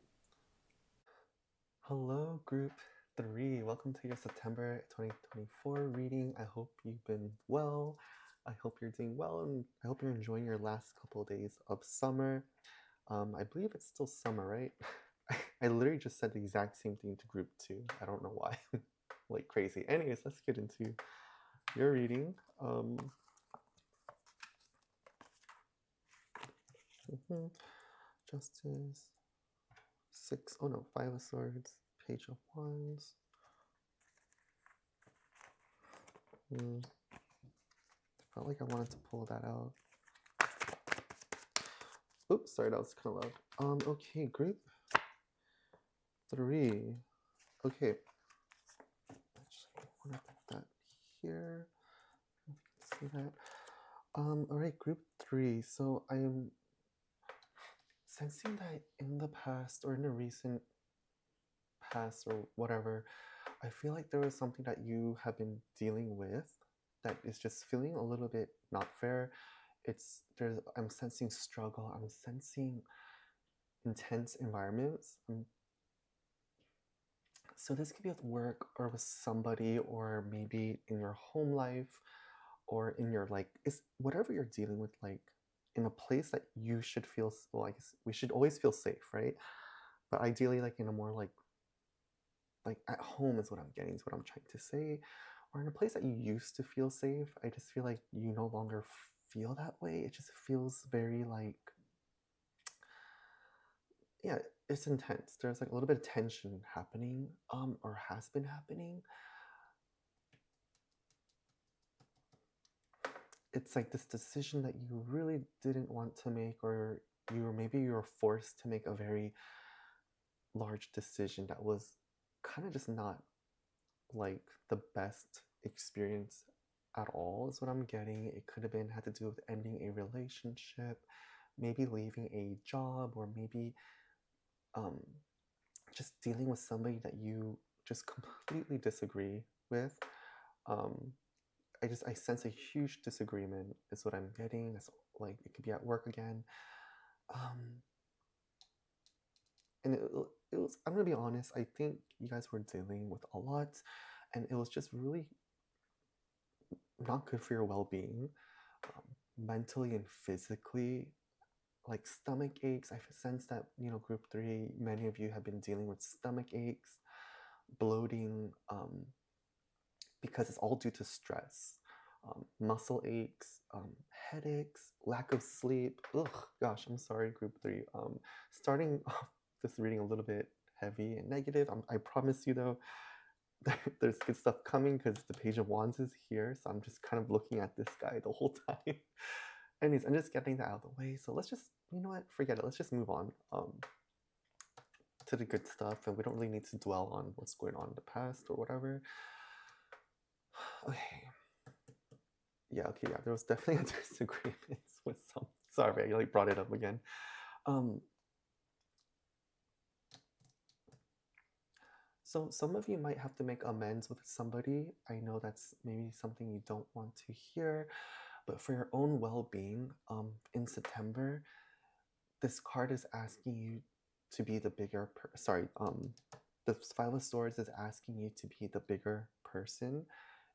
Hello, group 3. Welcome to your September 2024 reading. I hope you've been well. I hope you're doing well, and I hope you're enjoying your last couple of days of summer. I believe it's still summer, right? I literally just said the exact same thing to group 2. I don't know why. Like crazy. Anyways, let's get into your reading. Justice. 6. Oh no, 5 of Swords. Page of Wands. Felt like I wanted to pull that out. Oops, sorry, that was kind of loud. Okay, group 3. Okay. Actually, I want to put that here. See that? Alright, group 3. So I am sensing that in the past, or in the recent past or whatever, I feel like there was something that you have been dealing with that is just feeling a little bit not fair. I'm sensing struggle. I'm sensing intense environments. So this could be with work or with somebody, or maybe in your home life, or in your like, is whatever you're dealing with, like in a place that you should feel. Well, I guess we should always feel safe, right? But ideally, like in a more like at home is what I'm getting, is what I'm trying to say, or in a place that you used to feel safe. I just feel like you no longer feel that way. It just feels very like, yeah, it's intense. There's like a little bit of tension happening, or has been happening. It's like this decision that you really didn't want to make, or you were forced to make a very large decision that was kind of just not like the best experience at all, is what I'm getting. It could have been had to do with ending a relationship, maybe leaving a job, or maybe um, just dealing with somebody that you just completely disagree with. Um, I sense a huge disagreement is what I'm getting. It's like it could be at work again. Um, and it was, I'm gonna be honest, I think you guys were dealing with a lot, and it was just really not good for your well-being, mentally and physically. Like stomach aches. I sense that, group 3, many of you have been dealing with stomach aches, bloating, because it's all due to stress. Muscle aches, headaches, lack of sleep. Ugh, gosh, I'm sorry, group 3. Starting off this reading a little bit heavy and negative. I promise you though, there's good stuff coming because the Page of Wands is here. So I'm just kind of looking at this guy the whole time. Anyways, I'm just getting that out of the way. So let's just, you know what, forget it. Let's just move on to the good stuff. And we don't really need to dwell on what's going on in the past or whatever. Okay. Yeah, okay, yeah, there was definitely a disagreement with some. Sorry, I like brought it up again. So some of you might have to make amends with somebody. I know that's maybe something you don't want to hear, but for your own well-being, in September, this card is asking you to be the bigger. The Five of Swords is asking you to be the bigger person,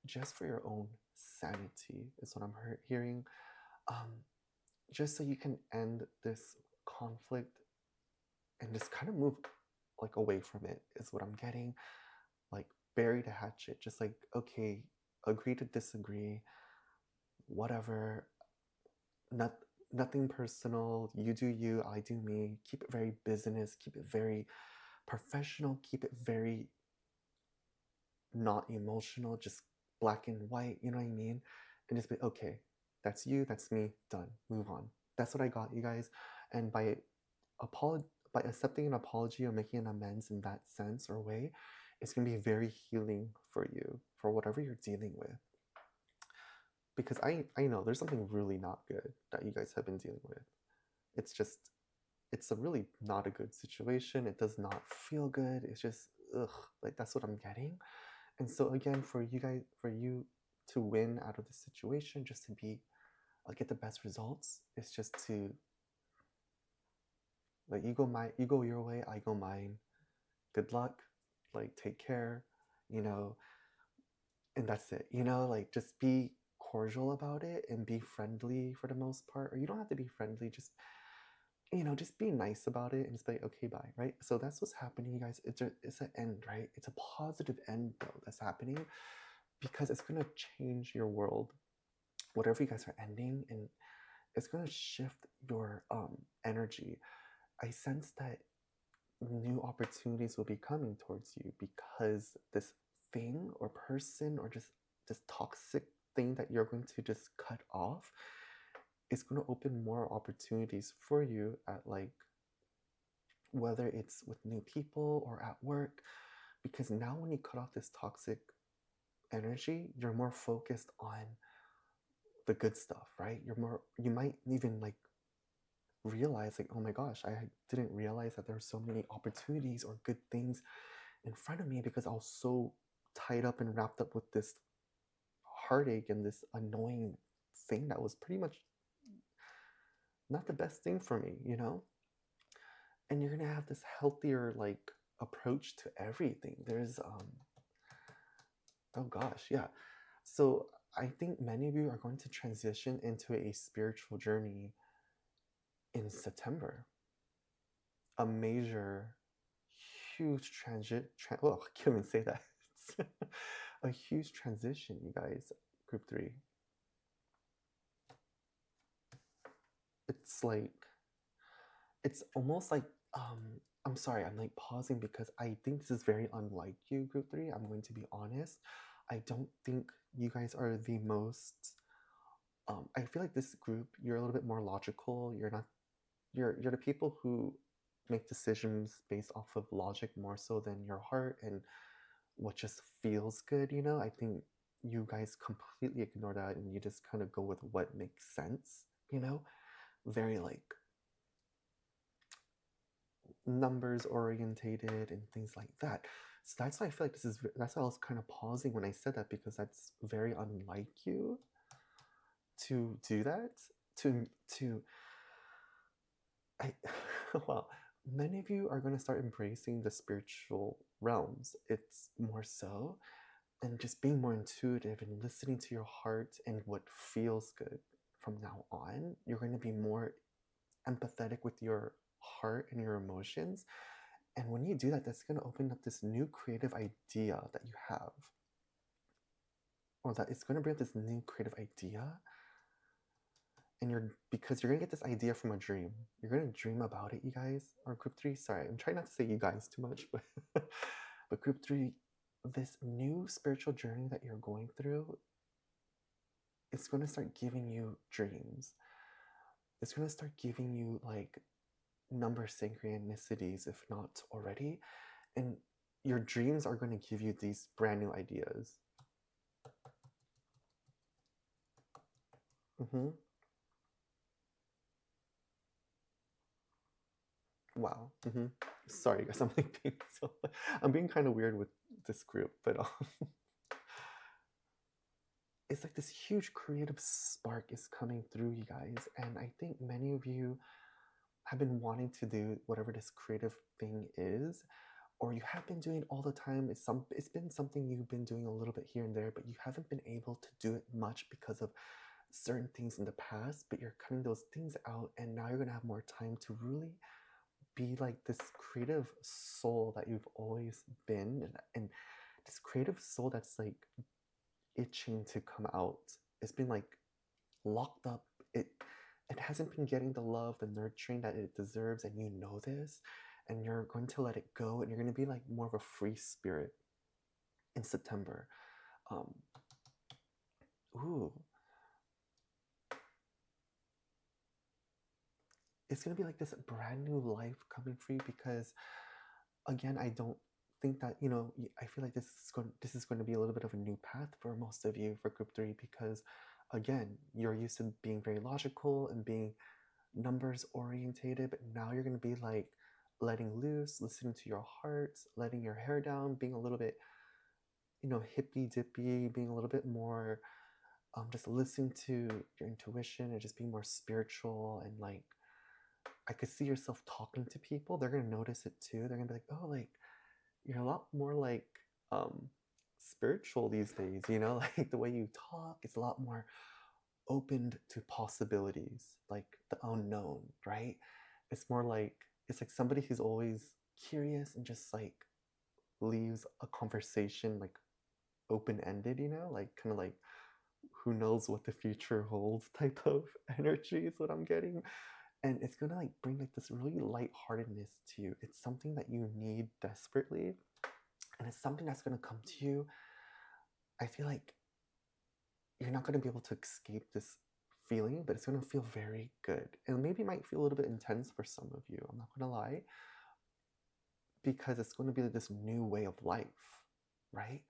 just for your own sanity. Is what I'm hearing. Just so you can end this conflict and just kind of move like away from it is what I'm getting. Like bury the hatchet. Just like, okay, agree to disagree, whatever. Nothing personal. You do you, I do me. Keep it very business, keep it very professional, keep it very not emotional, just black and white, you know what I mean? And just be okay, that's you, that's me, done. Move on. That's what I got, you guys. And by accepting an apology or making an amends in that sense or way, it's going to be very healing for you, for whatever you're dealing with. Because I know there's something really not good that you guys have been dealing with. It's just, it's a really not a good situation. It does not feel good. It's just, ugh, like that's what I'm getting. And so again, for you to win out of this situation, just to be, get the best results, it's just to, like, you go your way, I go mine. Good luck, like take care, you know, and that's it. You know, like just be cordial about it and be friendly for the most part. Or you don't have to be friendly, just just be nice about it and just be like, okay, bye, right? So that's what's happening, you guys. It's an end, right? It's a positive end though that's happening because it's gonna change your world, whatever you guys are ending, and it's gonna shift your energy. I sense that new opportunities will be coming towards you because this thing or person or just this toxic thing that you're going to just cut off is going to open more opportunities for you at, like, whether it's with new people or at work, because now when you cut off this toxic energy, you're more focused on the good stuff, right? You might even like realize, like, oh my gosh, I didn't realize that there are so many opportunities or good things in front of me because I was so tied up and wrapped up with this heartache and this annoying thing that was pretty much not the best thing for me, you know? And you're gonna have this healthier, like, approach to everything. There's oh gosh, yeah. So I think many of you are going to transition into a spiritual journey in September. A major, huge oh, I can't even say that. A huge transition, you guys. Group 3. It's like, it's almost like, I'm sorry, I'm like pausing because I think this is very unlike you, Group 3. I'm going to be honest. I don't think you guys are the most, I feel like this group, you're a little bit more logical. You're the people who make decisions based off of logic more so than your heart and what just feels good, you know? I think you guys completely ignore that and you just kind of go with what makes sense, you know? Very like numbers orientated and things like that. So that's why I feel like that's why I was kind of pausing when I said that, because that's very unlike you to do that. To I well, many of you are going to start embracing the spiritual realms. It's more so, and just being more intuitive and listening to your heart and what feels good from now on. You're going to be more empathetic with your heart and your emotions. And when you do that, that's going to open up this new creative idea that you have. or that it's going to bring up this new creative idea. And because you're going to get this idea from a dream. You're going to dream about it, you guys. Or group 3, sorry, I'm trying not to say you guys too much, but but group 3, this new spiritual journey that you're going through, it's going to start giving you dreams. It's going to start giving you like number synchronicities, if not already. And your dreams are going to give you these brand new ideas. Wow. Sorry, guys. I'm being kind of weird with this group, but it's like this huge creative spark is coming through, you guys, and I think many of you have been wanting to do whatever this creative thing is, or you have been doing it all the time. It's been something you've been doing a little bit here and there, but you haven't been able to do it much because of certain things in the past. But you're cutting those things out, and now you're gonna have more time to really be like this creative soul that you've always been, and this creative soul that's like itching to come out. It's been like locked up. It hasn't been getting the love, the nurturing that it deserves, and you know this, and you're going to let it go, and you're going to be like more of a free spirit in September. Ooh. It's going to be like this brand new life coming for you, because again, I don't think that, I feel like this is going to be a little bit of a new path for most of you for group 3, because again, you're used to being very logical and being numbers orientated, but now you're going to be like letting loose, listening to your heart, letting your hair down, being a little bit, hippy dippy, being a little bit more just listening to your intuition and just being more spiritual. And like, I could see yourself talking to people. They're going to notice it too. They're going to be like, oh, like, you're a lot more like spiritual these days, like the way you talk, it's a lot more opened to possibilities, like the unknown, right? It's like somebody who's always curious and just like leaves a conversation like open-ended, like kind of like who knows what the future holds type of energy is what I'm getting. And it's gonna like bring like this really lightheartedness to you. It's something that you need desperately, and it's something that's gonna come to you. I feel like you're not gonna be able to escape this feeling, but it's gonna feel very good. And maybe it might feel a little bit intense for some of you, I'm not gonna lie, because it's gonna be like this new way of life, right?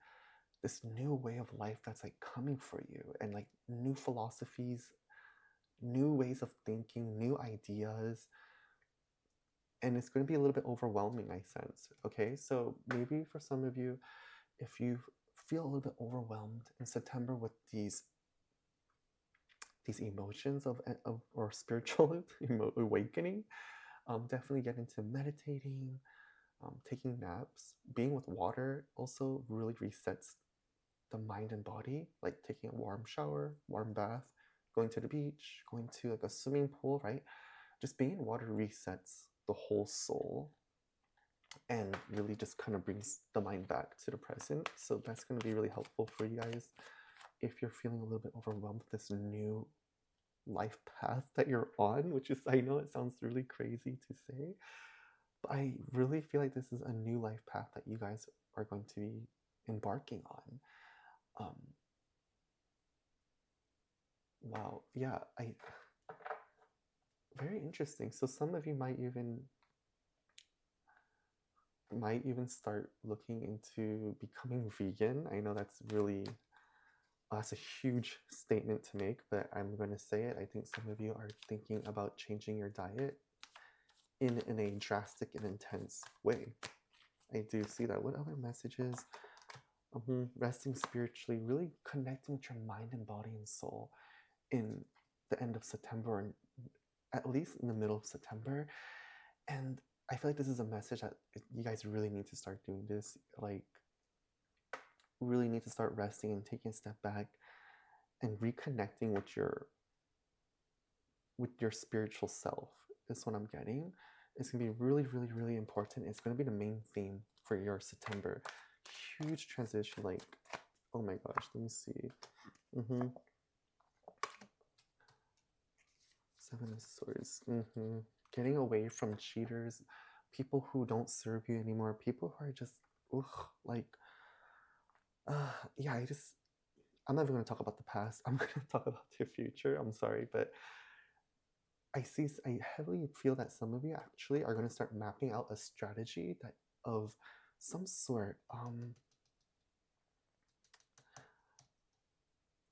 This new way of life that's like coming for you, and like new philosophies, new ways of thinking, new ideas. And it's going to be a little bit overwhelming, I sense. Okay, so maybe for some of you, if you feel a little bit overwhelmed in September with these emotions of or spiritual awakening, definitely get into meditating, taking naps, being with water also really resets the mind and body, like taking a warm shower, warm bath, going to the beach, going to like a swimming pool, right? Just being in water resets the whole soul and really just kind of brings the mind back to the present. So that's going to be really helpful for you guys if you're feeling a little bit overwhelmed with this new life path that you're on, which is, I know it sounds really crazy to say, but I really feel like this is a new life path that you guys are going to be embarking on. Wow, yeah, very interesting. So some of you might even start looking into becoming vegan. I know that's a huge statement to make, but I'm going to say it. I think some of you are thinking about changing your diet in a drastic and intense way. I do see that. What other messages? Resting spiritually, really connecting with your mind and body and soul in the end of September, and at least in the middle of September. And I feel like this is a message that you guys really need to start doing this. Like, really need to start resting and taking a step back and reconnecting with your spiritual self. Is what I'm getting. It's gonna be really, really, really important. It's gonna be the main theme for your September. Huge transition, like Oh my gosh, let me see. Mm-hmm. Seven of Swords. Mm-hmm. Getting away from cheaters, people who don't serve you anymore, people who are just, ugh, like, yeah, I'm not even going to talk about the past. I'm going to talk about the future. I'm sorry, but I heavily feel that some of you actually are going to start mapping out a strategy that of some sort,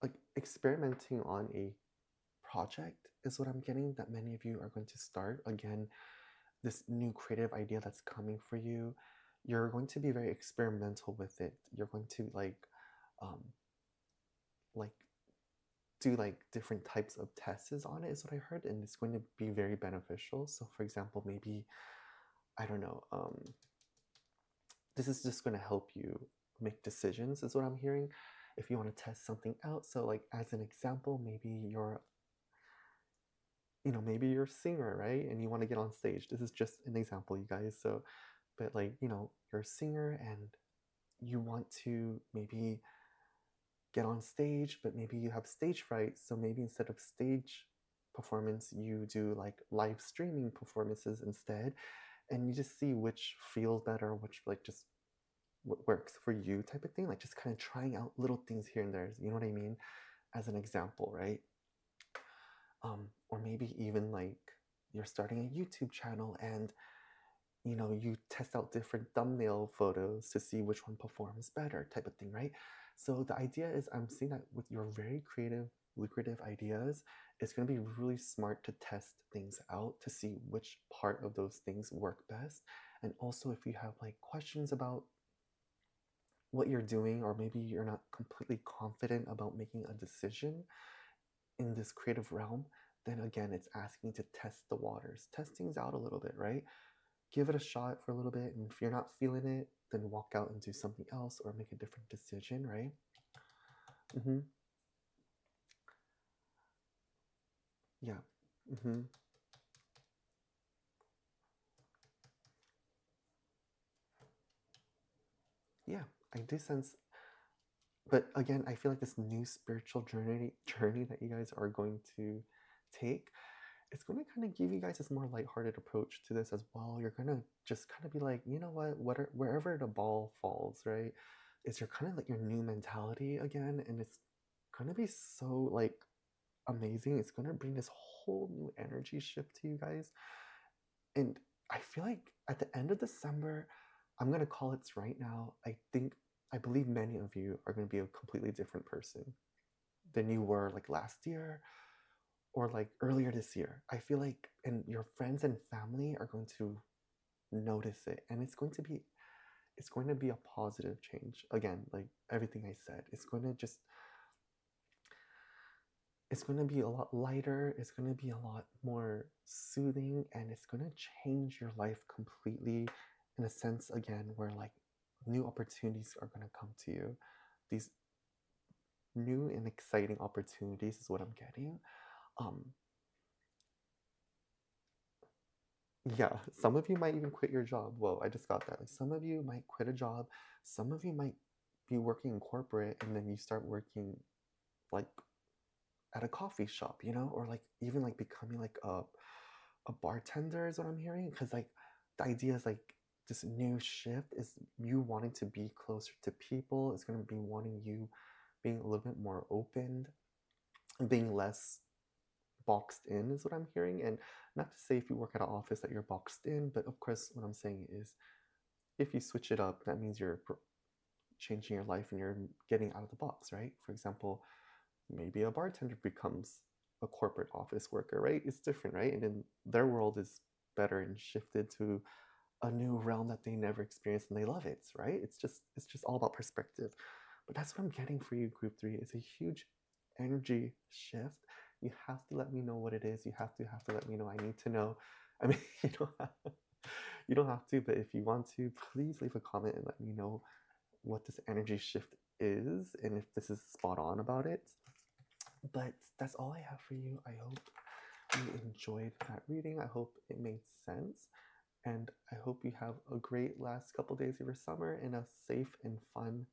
like experimenting on a project is what I'm getting that many of you are going to start. Again, this new creative idea that's coming for you, you're going to be very experimental with it. You're going to um, like do like different types of tests on it is what I heard, and it's going to be very beneficial. So for example, maybe, I don't know, this is just going to help you make decisions is what I'm hearing if you want to test something out. So like as an example, maybe maybe you're a singer, right? And you want to get on stage. This is just an example, you guys. So, but like, you're a singer and you want to maybe get on stage, but maybe you have stage fright. So maybe instead of stage performance, you do like live streaming performances instead. And you just see which feels better, which like just works for you type of thing. Like just kind of trying out little things here and there. You know what I mean? As an example, right? Or maybe even like you're starting a YouTube channel and you test out different thumbnail photos to see which one performs better type of thing, right? So the idea is I'm seeing that with your very creative, lucrative ideas, it's going to be really smart to test things out to see which part of those things work best. And also if you have like questions about what you're doing, or maybe you're not completely confident about making a decision in this creative realm, then again, it's asking to test the waters, test things out a little bit, right? Give it a shot for a little bit, and if you're not feeling it, then walk out and do something else or make a different decision, right? Mm-hmm. Yeah. Mm-hmm. Yeah, I do sense, but again, I feel like this new spiritual journey that you guys are going to take, it's going to kind of give you guys this more lighthearted approach to this as well. You're going to just kind of be like, you know what, wherever the ball falls, right? It's your kind of like your new mentality again, and it's going to be so like amazing. It's going to bring this whole new energy shift to you guys. And I feel like at the end of December, I'm going to call it right now. I believe many of you are going to be a completely different person than you were like last year or like earlier this year. I feel like, and your friends and family are going to notice it, and it's going to be a positive change. Again, like everything I said, it's going to be a lot lighter, it's going to be a lot more soothing, and it's going to change your life completely in a sense, again, where like new opportunities are going to come to you. These new and exciting opportunities is what I'm getting. Um, yeah, some of you might even quit your job. Whoa, I just got that. Like some of you might quit a job. Some of you might be working in corporate and then you start working like at a coffee shop, or like even like becoming like a bartender is what I'm hearing. Because like the idea is like this new shift is you wanting to be closer to people. It's going to be wanting you being a little bit more open and being less boxed in is what I'm hearing. And not to say if you work at an office that you're boxed in, but of course what I'm saying is if you switch it up, that means you're changing your life and you're getting out of the box, right? For example, maybe a bartender becomes a corporate office worker, right? It's different, right? And then their world is better and shifted to a new realm that they never experienced and they love it, right? It's just all about perspective. But that's what I'm getting for you, group 3. It's a huge energy shift. You have to let me know what it is. You have to let me know. I need to know. I mean, you don't have to, but if you want to, please leave a comment and let me know what this energy shift is and if this is spot on about it. But that's all I have for you. I hope you enjoyed that reading. I hope it made sense. And I hope you have a great last couple days of your summer and a safe and fun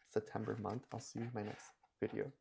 September month. I'll see you in my next video.